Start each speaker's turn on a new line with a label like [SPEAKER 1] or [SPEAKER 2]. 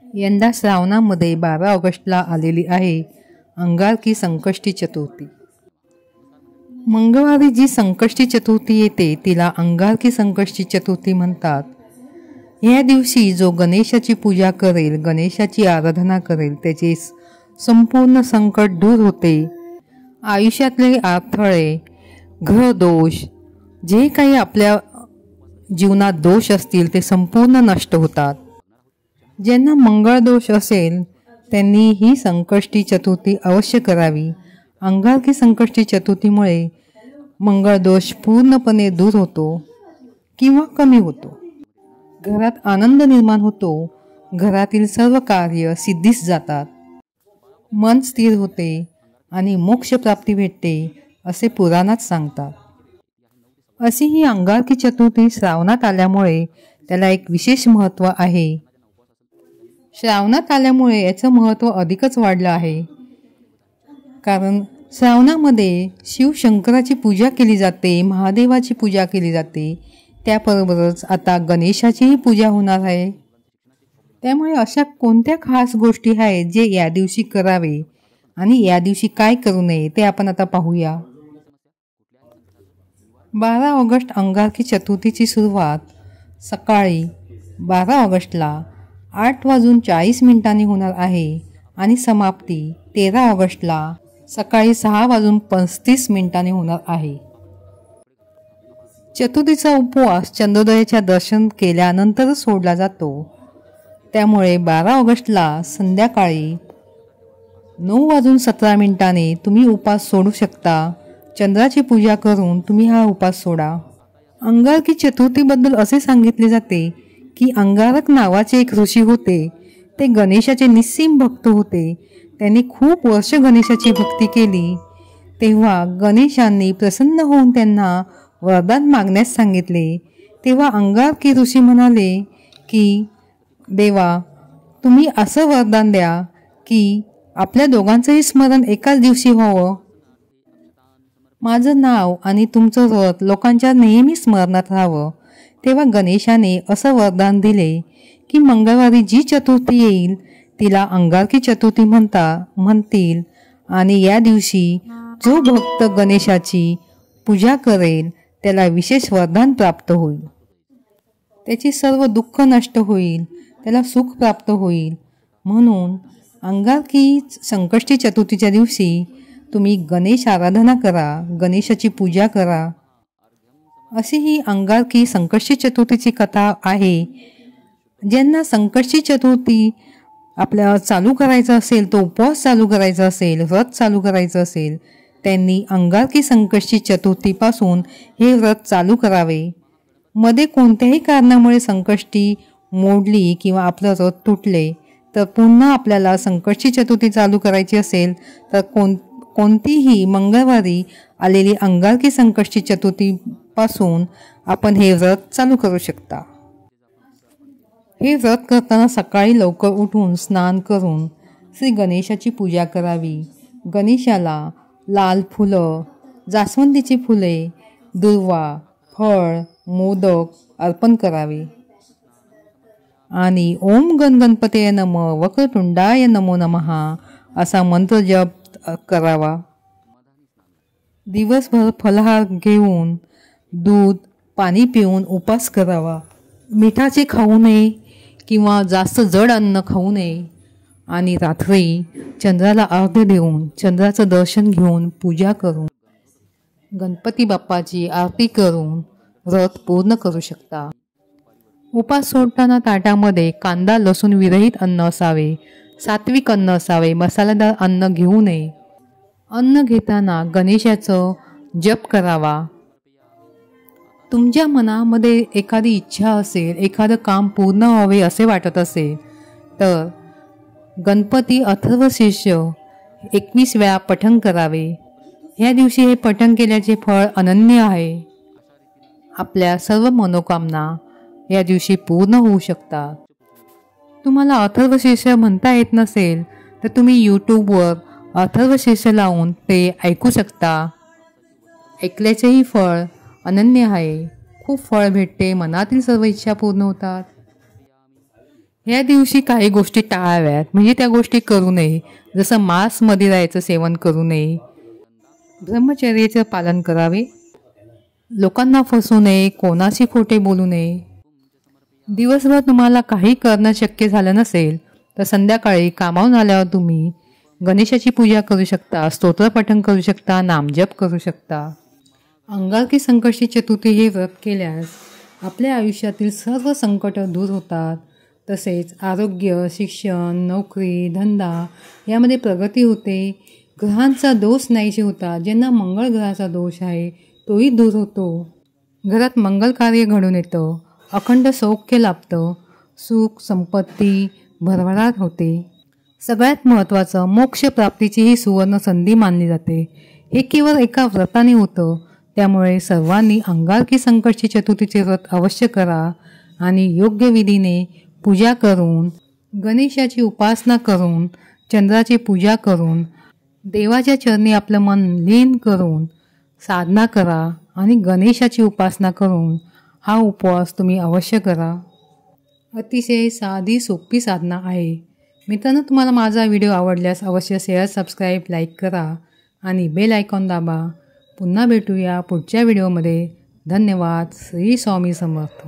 [SPEAKER 1] यंदा श्रावणामध्ये 12 ऑगस्टला आलेली आहे अंगारकी संकष्टी चतुर्थी। मंगळवारी जी संकष्टी चतुर्थी येते तिला अंगारकी संकष्टी चतुर्थी म्हणतात। या दिवशी जो गणेशाची पूजा करेल, गणेशाची आराधना करेल, त्याचे संपूर्ण संकट दूर होते। आयुष्यातले अडथळे, ग्रह दोष, जे काही आपल्या जीवनात दोष असतील ते संपूर्ण नष्ट होतात। ज्यांना मंगळ दोष असेल त्यांनी ही संकष्टी चतुर्थी अवश्य करावी। अंगारकी संकष्टी चतुर्थीमुळे मंगळ दोष पूर्णपणे दूर होतो किंवा कमी होतो। घरात आनंद निर्माण होतो, घरातील सर्व कार्य सिद्धीस जातात, मन स्थिर होते आणि मोक्ष प्राप्ती भेटते असे पुराणात सांगतात। अशी ही अंगारकी चतुर्थी श्रावणात आल्यामुळे त्याला एक विशेष महत्त्व आहे। श्रावणात आल्यामुळे याचं महत्त्व अधिकच वाढलं आहे, कारण श्रावणामध्ये शिवशंकराची पूजा केली जाते, महादेवाची पूजा केली जाते, त्याबरोबरच आता गणेशाचीही पूजा होणार आहे। त्यामुळे अशा कोणत्या खास गोष्टी आहेत जे या दिवशी करावे आणि या दिवशी काय करू नये ते आपण आता पाहूया। 12 ऑगस्ट अंगारकी चतुर्थीची सुरुवात सकाळी 12 ऑगस्टला 8:40 होणार आहे आणि समाप्ती 13 ऑगस्टला सकाळी 6:35 होणार आहे। चतुर्थीचा उपवास चंद्रोदयाच्या दर्शन केल्यानंतर सोडला जातो, त्यामुळे 12 ऑगस्टला संध्याकाळी 9:17 तुम्ही उपवास सोडू शकता। चंद्राची पूजा करून तुम्ही हा उपवास सोडा। अंगारकी चतुर्थीबद्दल असे सांगितले जाते की अंगारक नावाचे एक ऋषी होते, ते गणेशाचे निस्सीम भक्त होते। त्यांनी खूप वर्ष गणेशाची भक्ती केली, तेव्हा गणेशांनी प्रसन्न होऊन त्यांना वरदान मागण्यास सांगितले। तेव्हा अंगारकी ऋषी म्हणाले की देवा, तुम्ही असं वरदान द्या की आपल्या दोघांचंही स्मरण एकाच दिवशी व्हावं। माझं नाव आणि तुमचं व्रत लोकांच्या नेहमी स्मरणात राहावं। तेव्हा गणेशाने असं वरदान दिले की मंगळवारी जी चतुर्थी येईल तिला अंगारकी चतुर्थी म्हणतील आणि या दिवशी जो भक्त गणेशाची पूजा करेल त्याला विशेष वरदान प्राप्त होईल, त्याची सर्व दुःख नष्ट होईल, त्याला सुख प्राप्त होईल। म्हणून अंगारकी संकष्टी चतुर्थीच्या दिवशी तुम्ही गणेश आराधना करा, गणेशाची पूजा करा। अशी ही अंगारकी संकष्टी चतुर्थीची कथा आहे। ज्यांना संकष्टी चतुर्थी आपल्या चालू करायचं असेल, तो उपवास चालू करायचा असेल, व्रत चालू करायचं असेल, त्यांनी अंगारकी संकष्टी चतुर्थीपासून हे व्रत चालू करावे। मध्ये कोणत्याही कारणामुळे संकष्टी मोडली किंवा आपलं व्रत तुटले तर पुन्हा आपल्याला संकष्टी चतुर्थी चालू करायची असेल तर कोणतीही मंगळवारी आलेली अंगारकी संकष्टी चतुर्थीपासून आपण हे व्रत चालू करू शकता। हे व्रत करताना सकाळी लवकर उठून स्नान करून श्री गणेशाची पूजा करावी। गणेशाला लाल फुलं, जास्वंदीची फुले, दुर्वा, फळ, मोदक अर्पण करावे आणि ओम गण गणपतये नमः वक्रतुंडाय नमो नमः असा मंत्र जप करावा। दिवसभर फलाहार घेऊन दूध पाणी पिऊन उपवास करावा। मिठाचे खाऊ नये किंवा जास्त जड अन्न खाऊ नये आणि रात्री चंद्राला अर्घ्य देऊन चंद्राचं दर्शन घेऊन पूजा करून गणपती बाप्पाची आरती करून व्रत पूर्ण करू शकता। उपवास सोडताना ताटामध्ये कांदा लसूण विरहित अन्न असावे, सात्विक अन्न असावे, मसालेदार अन्न घेऊ नये। अन्न घेताना गणेशाचं जप करावा। तुमच्या मनामध्ये एखादी इच्छा असेल, एखादं काम पूर्ण व्हावे असे वाटत असेल तर गणपती अथर्वशीर्ष 21 वेळा पठण करावे। ह्या दिवशी हे पठण केल्याचे फळ अनन्य आहे। आपल्या सर्व मनोकामना या दिवशी पूर्ण होऊ शकतात। तुम्हाला अथर्वशीर्ष म्हणता येत नसेल तर तुम्ही यूट्यूबवर अथर्वशीर्ष लावून ते ऐकू शकता। ऐकल्याचेही फळ अनन्य आहे, खूप फळ भेटते, मनातील सर्व इच्छा पूर्ण होतात। या दिवशी काही गोष्टी टाळाव्यात, म्हणजे त्या गोष्टी करू नये. जसं मांस मदिराचं सेवन करू नये, ब्रह्मचर्याचं पालन करावे, लोकांना फसवू नये, कोणाशी खोटे बोलू नये. दिवसभर तुम्हाला काही करणं शक्य झालं नसेल तर संध्याकाळी कामावून आल्यावर तुम्ही गणेशाची पूजा करू शकता, स्तोत्रपठण करू शकता, नामजप करू शकता. अंगारकी संकष्टी चतुर्थी हे व्रत केल्यास आपल्या आयुष्यातील सर्व संकट दूर होतात. तसेच आरोग्य, शिक्षण, नोकरी, धंदा यामध्ये प्रगती होते. ग्रहांचा दोष नाहीसे होतात. ज्यांना मंगळ ग्रहाचा दोष आहे तोही दूर होतो. घरात मंगल कार्य घडून येतं, अखंड सौख्य लाभतं, सुख संपत्ती भरभराट होते. सगळ्यात महत्त्वाचं मोक्ष प्राप्तीची ही सुवर्ण संधी मानली जाते. हे केवळ एका व्रताने होतं. त्यामुळे सर्वांनी अंगारकी संकष्टी चतुर्थीचे व्रत अवश्य करा आणि योग्य विधीने पूजा करून, गणेशाची उपासना करून, चंद्राची पूजा करून, देवाच्या चरणी आपलं मन लीन करून साधना करा आणि गणेशाची उपासना करून हा उपवास तुम्ही अवश्य करा. अतिशय साधी सोपी साधना आहे. मित्रांनो, तुम्हाला माझा व्हिडिओ आवडल्यास अवश्य शेअर, सबस्क्राईब, लाईक करा आणि बेल आयकॉन दाबा. पुन्हा भेटूया पुढच्या व्हिडिओमध्ये. धन्यवाद. श्री स्वामी समर्थ.